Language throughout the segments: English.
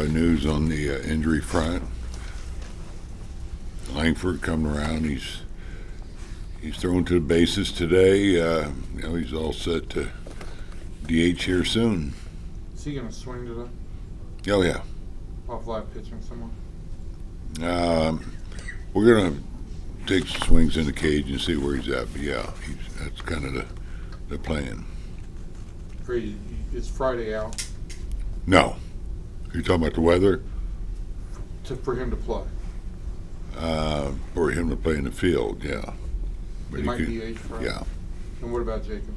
news on the injury front. Langford coming around. He's thrown to the bases today. He's all set to DH here soon. Is he going to swing today? Oh yeah. Off live pitching somewhere? We're gonna take some swings in the cage and see where he's at. But yeah, that's kind of the plan. Is Friday out? No. You're talking about the weather? For him to play? For him to play in the field, yeah. He might DH Friday? Yeah. And what about Jacob?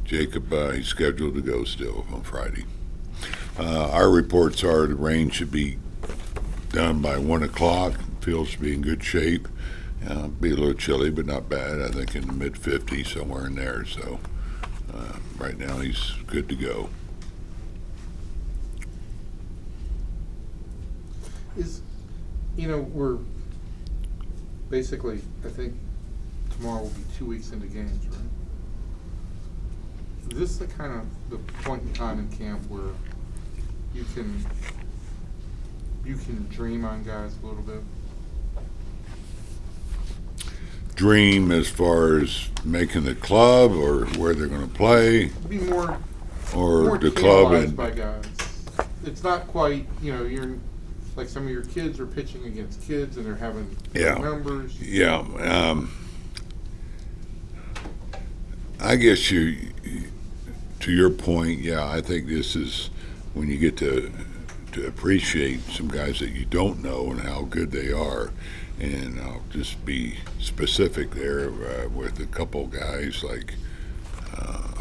Jacob, he's scheduled to go still on Friday. Our reports are the rain should be done by 1 o'clock. Field should be in good shape. Be a little chilly, but not bad. I think in the mid-50s, somewhere in there. So right now he's good to go. We're basically, I think tomorrow will be 2 weeks into games, right? Is this the kind of the point in time in camp where you can dream on guys a little bit? Dream as far as making the club or where they're going to play? Be more the club and by guys. It's not quite, you're like some of your kids are pitching against kids and they're having numbers. Yeah. I guess to your point, I think this is when you get to appreciate some guys that you don't know and how good they are. And I'll just be specific there with a couple guys like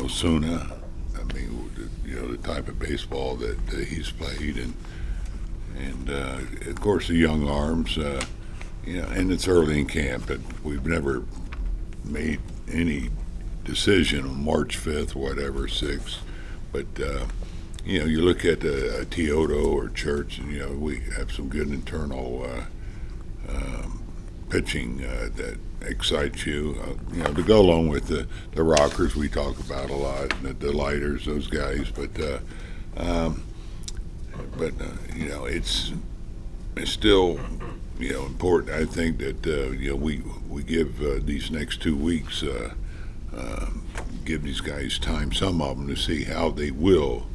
Osuna. I mean, the type of baseball that he's played, and of course the young arms. And it's early in camp, but we've never made any decision on March 5th, whatever, 6th. But you look at Teodo or Church, and we have some good internal pitching that excites you. To go along with the rockers we talk about a lot, and the delighters, those guys. But it's still important. I think that we give these next 2 weeks give these guys time, some of them, to see how they will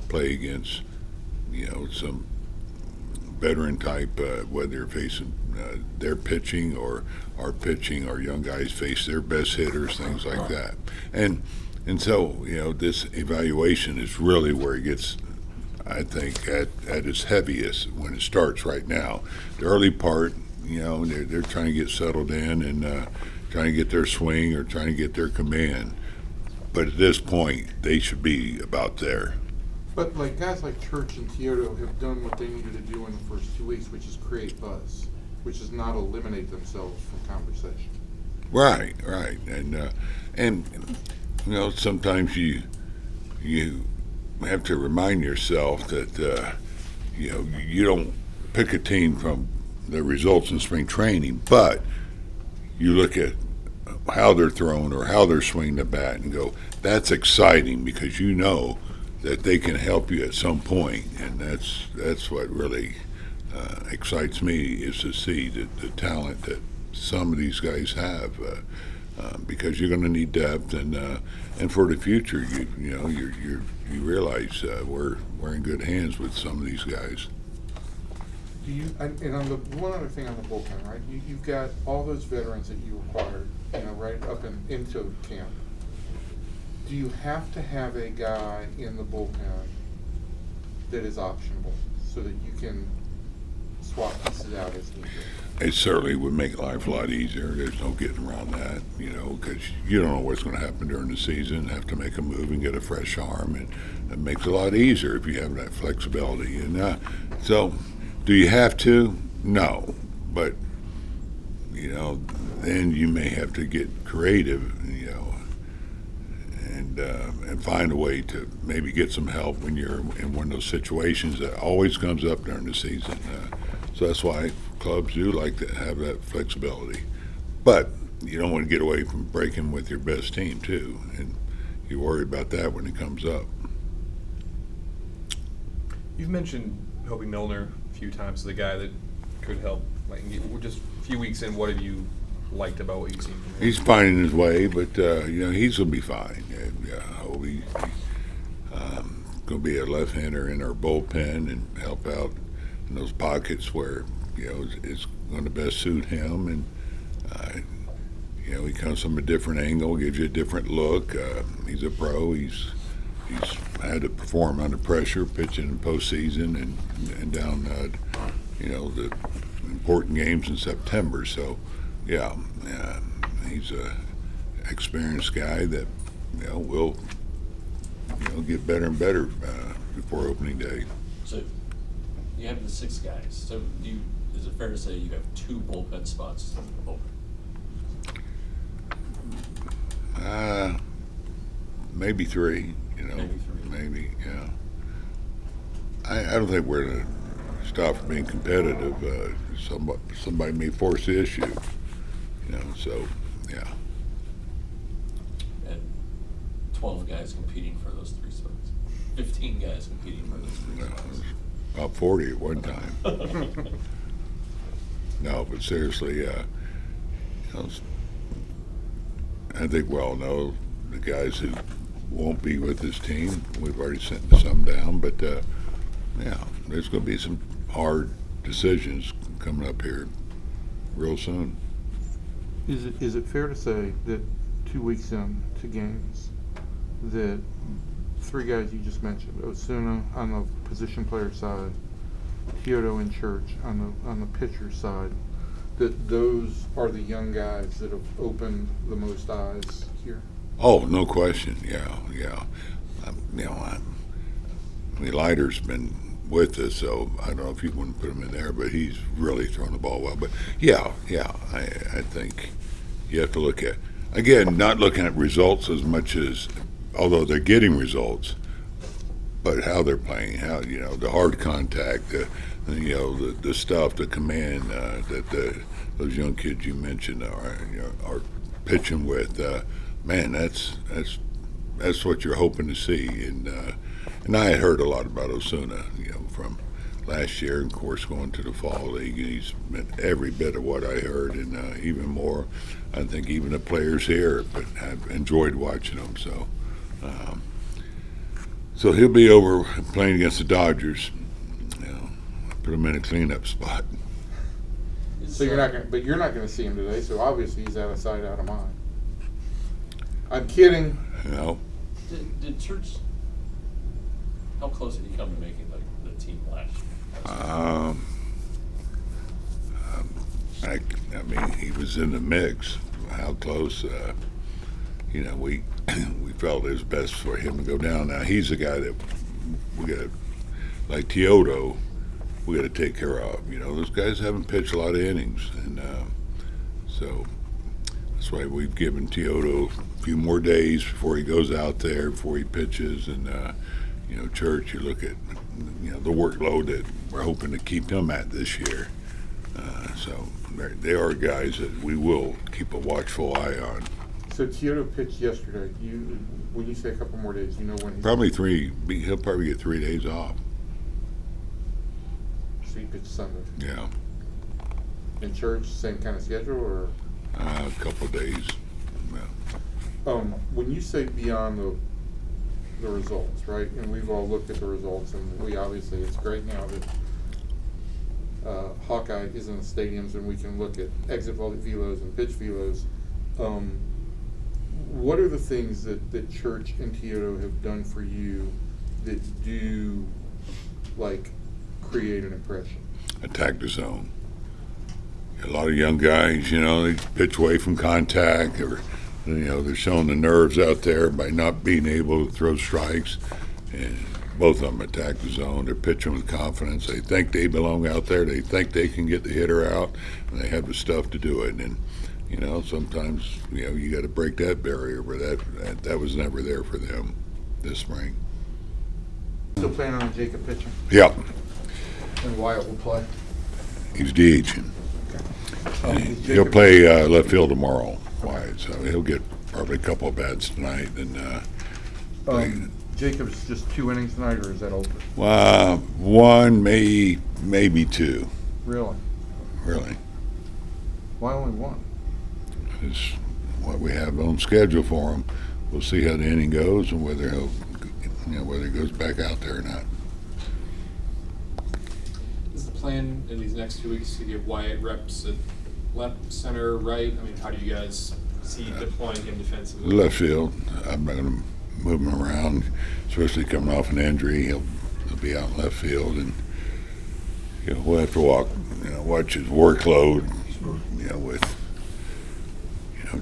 play against some veteran type, whether they're facing their pitching or our pitching, our young guys face their best hitters, things like that. And so this evaluation is really where it gets, I think, at its heaviest when it starts right now. The early part, they're trying to get settled in and trying to get their swing or trying to get their command. But at this point, they should be about there. But guys like Church and Teodo have done what they needed to do in the first 2 weeks, which is create buzz, which is not eliminate themselves from conversation. Right. And sometimes you have to remind yourself that you don't pick a team from the results in spring training, but you look at how they're thrown or how they're swinging the bat and go, that's exciting, because that they can help you at some point. And that's what really excites me, is to see the talent that some of these guys have, because you're going to need depth, and for the future, you realize we're in good hands with some of these guys. And on the one other thing on the bullpen, right? You've got all those veterans that you acquired, right up into camp. Do you have to have a guy in the bullpen that is optionable so that you can swap pieces out as needed? It certainly would make life a lot easier. There's no getting around that, because you don't know what's going to happen during the season. Have to make a move and get a fresh arm, and it makes it a lot easier if you have that flexibility. And so, do you have to? No, but then you may have to get creative, and find a way to maybe get some help when you're in one of those situations that always comes up during the season. So that's why clubs do like to have that flexibility. But you don't want to get away from breaking with your best team too, and you worry about that when it comes up. You've mentioned Hobie Milner a few times as a guy that could help. Like, we're just a few weeks in, what have you liked about what you've seen from him? He's finding his way, but he's gonna be fine. Yeah, Hobie, gonna be a left-hander in our bullpen and help out in those pockets where it's going to best suit him. And he comes from a different angle, gives you a different look. He's a pro. He's had to perform under pressure, pitching in postseason and down the important games in September. So he's a experienced guy that will get better and better before opening day. So you have the 6 guys. So is it fair to say you have 2 bullpen spots open? Maybe 3. Maybe 3. Maybe, yeah. I don't think we're going to stop from being competitive. Somebody may force the issue. So yeah. And 12 guys competing for those 3 spots. 15 guys competing for those 3 spots. About 40 at one time. No, but seriously, I think we all know the guys who won't be with this team. We've already sent some down, but there's going to be some hard decisions coming up here real soon. Is it fair to say that 2 weeks into games, that 3 guys you just mentioned, Osuna on the position player side, Kyoto and Church on the pitcher side, that those are the young guys that have opened the most eyes here? Oh, no question. Yeah. Leiter's been with us, so I don't know if you want to put him in there, but he's really thrown the ball well. But I think you have to look at, again, not looking at results as much as, although they're getting results, but how they're playing, how the hard contact, the stuff, the command that those young kids you mentioned are pitching with. Man, that's what you're hoping to see. And I had heard a lot about Osuna, from last year, and of course going to the fall league. He's been every bit of what I heard, and even more. I think even the players here have enjoyed watching him. So he'll be over playing against the Dodgers. Put him in a cleanup spot. So you're not going to see him today. So obviously he's out of sight, out of mind. I'm kidding. Did Church? How close did he come to making the team last year? I mean, he was in the mix. How close? We felt it was best for him to go down. Now he's a guy that we got, like Teodo, we got to take care of. Those guys haven't pitched a lot of innings, and so that's why we've given Teodo a few more days before he goes out there, before he pitches. And Church, you look at the workload that we're hoping to keep him at this year. So they are guys that we will keep a watchful eye on. So Teodo pitched yesterday. When you say a couple more days, when he's Probably 3. He'll probably get 3 days off. So he pitched Sunday. Yeah. In Church, same kind of schedule, or A couple of days. Yeah. when you say beyond the results, right? And we've all looked at the results, and we obviously, it's great now that Hawkeye is in the stadiums, and we can look at exit velos and pitch velos. What are the things that Church and Teodo have done for you that do, create an impression? Attack the zone. A lot of young guys, they pitch away from contact, or they're showing the nerves out there by not being able to throw strikes. And both of them attack the zone. They're pitching with confidence. They think they belong out there. They think they can get the hitter out, and they have the stuff to do it. And sometimes you got to break that barrier, but that was never there for them this spring. Still planning on Jacob pitching? Yeah, And Wyatt will play? he's DHing. He'll play left field tomorrow, Wyatt, so he'll get probably a couple of bats tonight. And Jacobs just 2 innings tonight, or is that open? One, maybe two, Really? really. Why only 1? Is what we have on schedule for him. We'll see how the inning goes and whether whether he goes back out there or not. Is the plan in these next 2 weeks to give Wyatt reps at left, center, right? I mean, how do you guys see deploying him defensively? Left field, I'm not going to move him around, especially coming off an injury. He'll be out in left field, and we'll have to watch his workload, with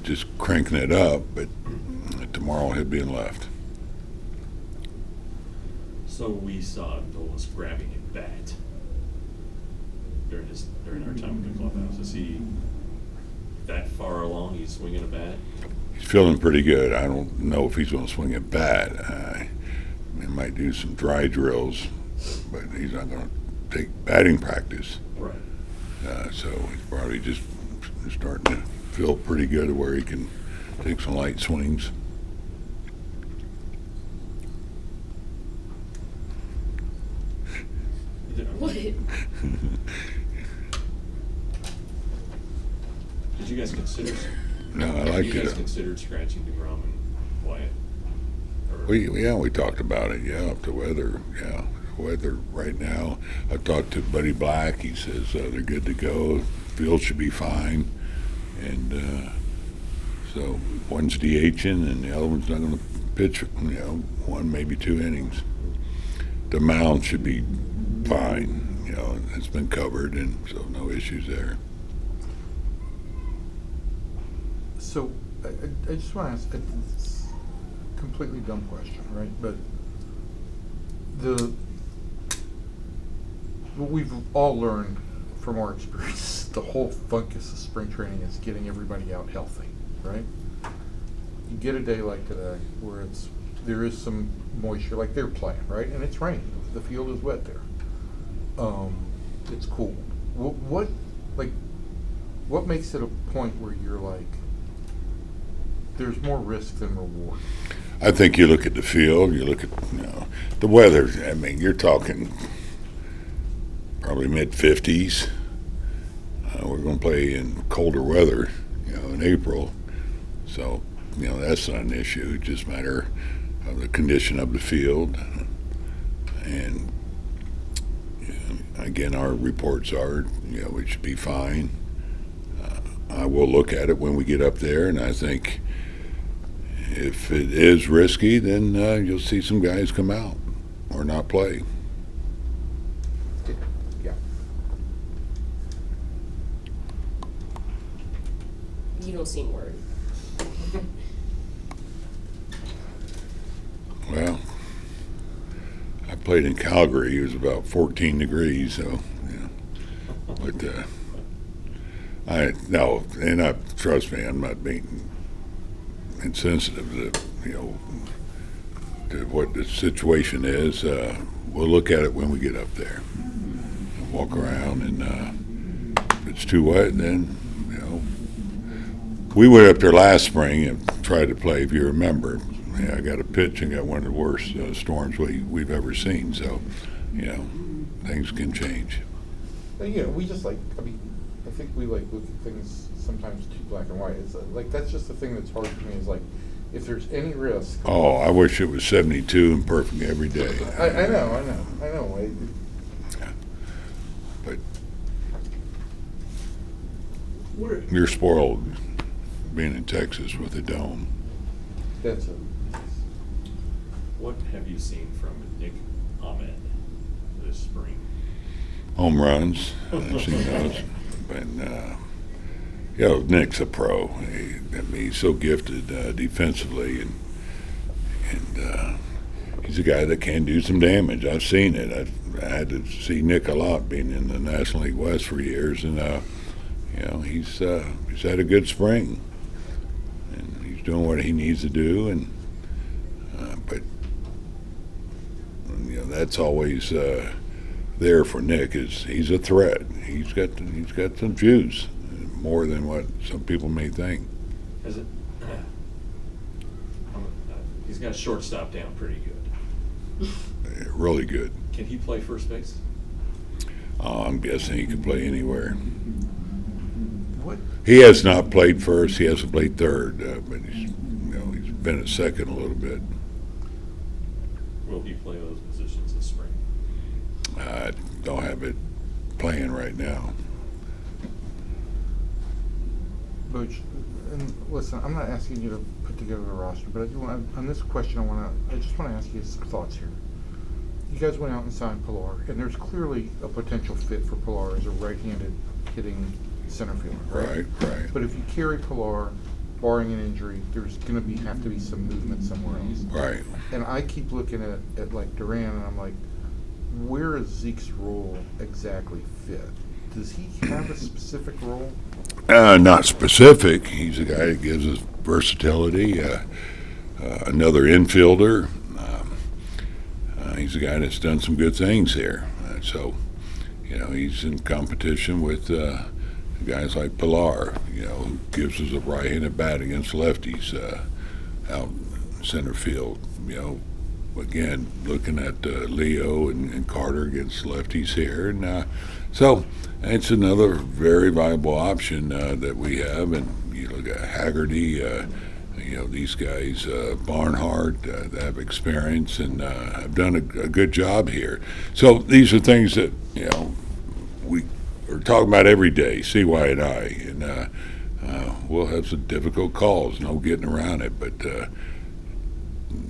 just cranking it up. But tomorrow he'll be in left. So we saw Dolis grabbing a bat during our time in the clubhouse. Is he that far along? He's swinging a bat? He's feeling pretty good. I don't know if he's going to swing a bat. He might do some dry drills, but he's not going to take batting practice. Right. So he's probably just starting to feel pretty good where he can take some light swings. What? Did you guys consider? No, I Have like you guys it. considered scratching DeGrom and Wyatt? Or- We talked about it. Yeah, the weather. Yeah, weather right now. I talked to Buddy Black. He says they're good to go. Field should be fine, and so one's DHing and the other one's not going to pitch. 1 maybe 2 innings. The mound should be fine. It's been covered, and so no issues there. So, I just want to ask, it's a completely dumb question, right? But what we've all learned from our experience, the whole focus of spring training is getting everybody out healthy, right? You get a day like today where there is some moisture, like they're playing, right? And it's raining. The field is wet there. It's cool. What makes it a point where you're like, there's more risk than reward? I think you look at the field, you look at the weather. I mean, you're talking probably mid-50s. We're going to play in colder weather, in April. So, that's not an issue. It just matter of the condition of the field. And again, our reports are, it should be fine. I will look at it when we get up there, and I think if it is risky, then you'll see some guys come out or not play. Yeah. You don't seem worried. Well, I played in Calgary. It was about 14 degrees, so but trust me, I'm not being insensitive to what the situation is. We'll look at it when we get up there and walk around, and if it's too wet, then we went up there last spring and tried to play. If you remember, I got a pitch and got one of the worst storms we've ever seen. So, things can change. We just I think we look at things sometimes too black and white. It's that's just the thing that's hard for me is if there's any risk. Oh, I wish it was 72 and perfect every day. I know. But you're spoiled being in Texas with a dome. That's it. What have you seen from Nick Ahmed this spring? Home runs. I've seen those. But, Nick's a pro. He's so gifted defensively, and he's a guy that can do some damage. I've seen it. I had to see Nick a lot being in the National League West for years, and he's had a good spring, and he's doing what he needs to do, and but that's always there for Nick. Is he's a threat. He's got some juice, more than what some people may think. Is it? He's got a shortstop down pretty good. Really good. Can he play first base? I'm guessing he can play anywhere. What, He has not played first. He hasn't played third, but he's been at second a little bit. Will he play those positions this spring? I don't have it playing right now. Butch, and listen, I'm not asking you to put together a roster, but I do want, on this question, I just want to ask you some thoughts here. You guys went out and signed Pilar, and there's clearly a potential fit for Pilar as a right-handed hitting center fielder, right? Right. But if you carry Pilar, barring an injury, there's going to have to be some movement somewhere else. Right. And I keep looking at like Duran, and I'm like, where is Zeke's role exactly fit? Does he have a specific role? Not specific. He's a guy that gives us versatility. Another infielder. He's a guy that's done some good things here. So, he's in competition with guys like Pilar, who gives us a right-handed bat against lefties out center field. Again, looking at Leo and Carter against lefties here. And so it's another very viable option that we have. And you look at Haggerty, these guys, Barnhart, that have experience and have done a good job here. So these are things that, we are talking about every day, CY and I. And we'll have some difficult calls, no getting around it. But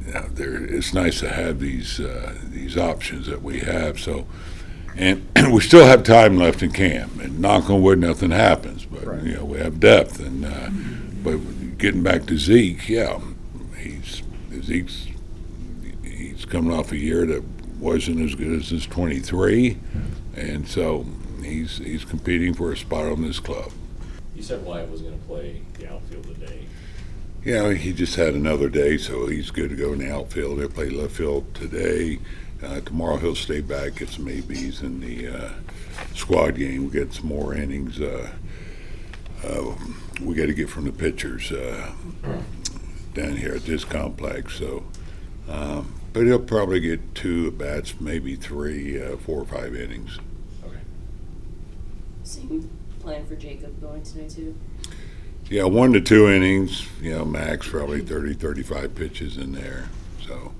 it's nice to have these options that we have. So, and we still have time left in camp. And knock on wood, nothing happens. But Right. we have depth. And but getting back to Zeke, Zeke's coming off a year that wasn't as good as his 23, and so he's competing for a spot on this club. You said Wyatt was going to play the outfield today. He just had another day, so he's good to go in the outfield. He'll play left field today. Tomorrow he'll stay back, get some ABs in the squad game, get some more innings. We got to get from the pitchers down here at this complex. So, but he'll probably get 2 at-bats, maybe 3, 4 or 5 innings. Okay. Same plan for Jacob going today too. 1 to 2 innings, max probably 30, 35 pitches in there. So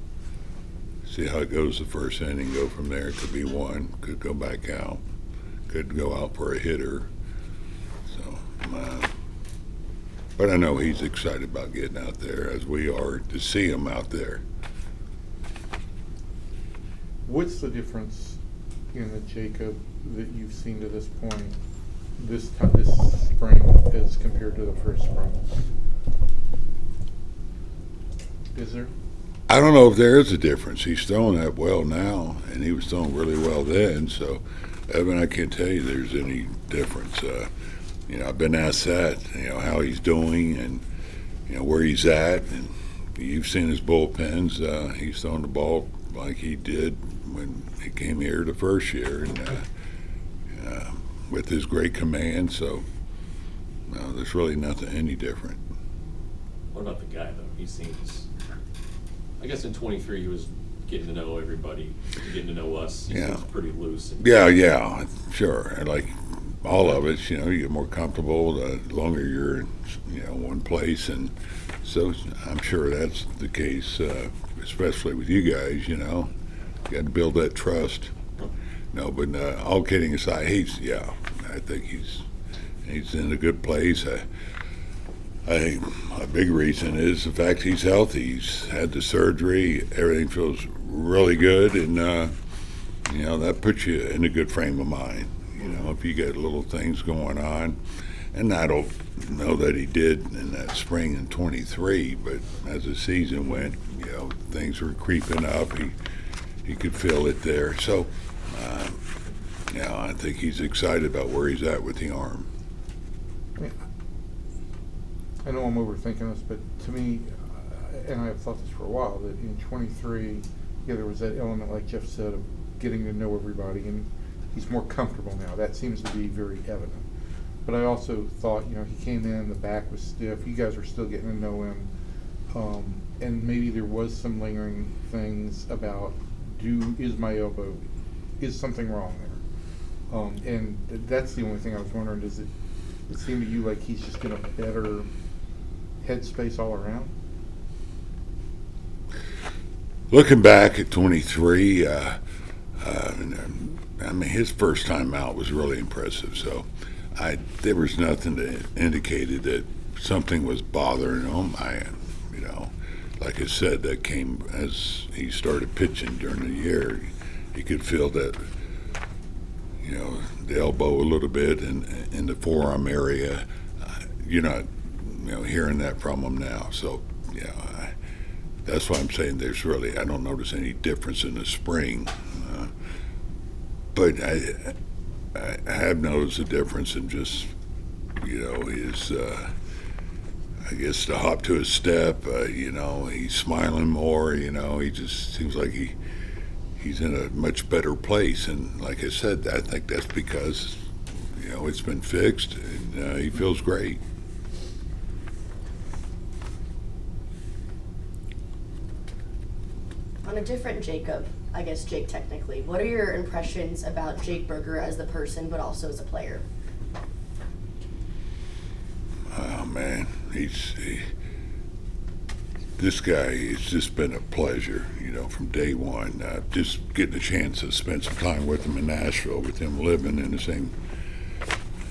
see how it goes the first inning, go from there. Could be 1, could go back out, could go out for a hitter. So, but I know he's excited about getting out there, as we are, to see him out there. What's the difference in the Jacob that you've seen to this point, this spring, as compared to the first spring? Is there? I don't know if there is a difference. He's throwing that well now, and he was throwing really well then. So, Evan, I can't tell you there's any difference. I've been asked that, how he's doing and, where he's at. And you've seen his bullpens. He's throwing the ball like he did when he came here the first year, and with his great command. So, there's really nothing any different. What about the guy, though? He seems, I guess in 23 he was getting to know everybody, getting to know us. He seems pretty loose. And Yeah, sure. And like all of us, you get more comfortable the longer you're in, one place. And so I'm sure that's the case, especially with you guys, you got to build that trust. No, but all kidding aside, I think he's in a good place. I think a big reason is the fact he's healthy. He's had the surgery. Everything feels really good, and that puts you in a good frame of mind. If you get little things going on, and I don't know that he did in that spring in 23, but as the season went, things were creeping up. He could feel it there. So, I think he's excited about where he's at with the arm. I know I'm overthinking this, but to me, and I've thought this for a while, that in 23, there was that element, like Jeff said, of getting to know everybody, and he's more comfortable now. That seems to be very evident. But I also thought, he came in, the back was stiff. You guys are still getting to know him. And maybe there was some lingering things about is my elbow, is something wrong there? And that's the only thing I was wondering, does it seem to you like he's just in a better headspace all around? Looking back at 23, I mean, his first time out was really impressive. So there was nothing that indicated that something was bothering him. Like I said, that came as he started pitching during the year. He could feel that, the elbow a little bit and in the forearm area. You're not, hearing that from him now. So, that's why I'm saying I don't notice any difference in the spring. But I have noticed a difference in just, his, I guess, to hop to his step, he's smiling more, he just seems like he's in a much better place. And like I said, I think that's because, it's been fixed and he feels great. On a different Jacob, I guess Jake technically, what are your impressions about Jake Berger as the person, but also as a player? Oh man, this guy, it's just been a pleasure, from day one. Just getting a chance to spend some time with him in Nashville, with him living in the same,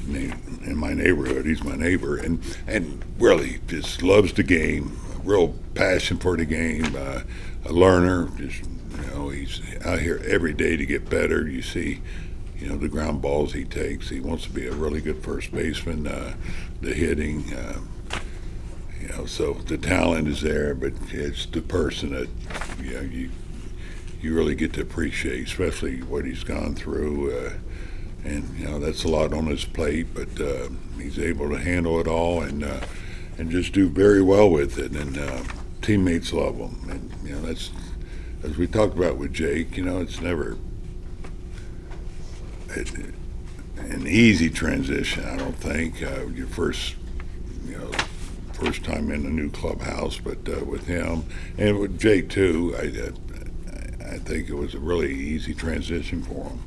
in my neighborhood. He's my neighbor, and really just loves the game, real passion for the game, a learner. Just he's out here every day to get better. You see, the ground balls he takes. He wants to be a really good first baseman. The hitting, so the talent is there, but it's the person that you really get to appreciate, especially what he's gone through. And that's a lot on his plate, but he's able to handle it all and just do very well with it. And teammates love him, and that's, as we talked about with Jake. It's never an easy transition. I don't think your first time in a new clubhouse, but with him and with Jake too, I think it was a really easy transition for him.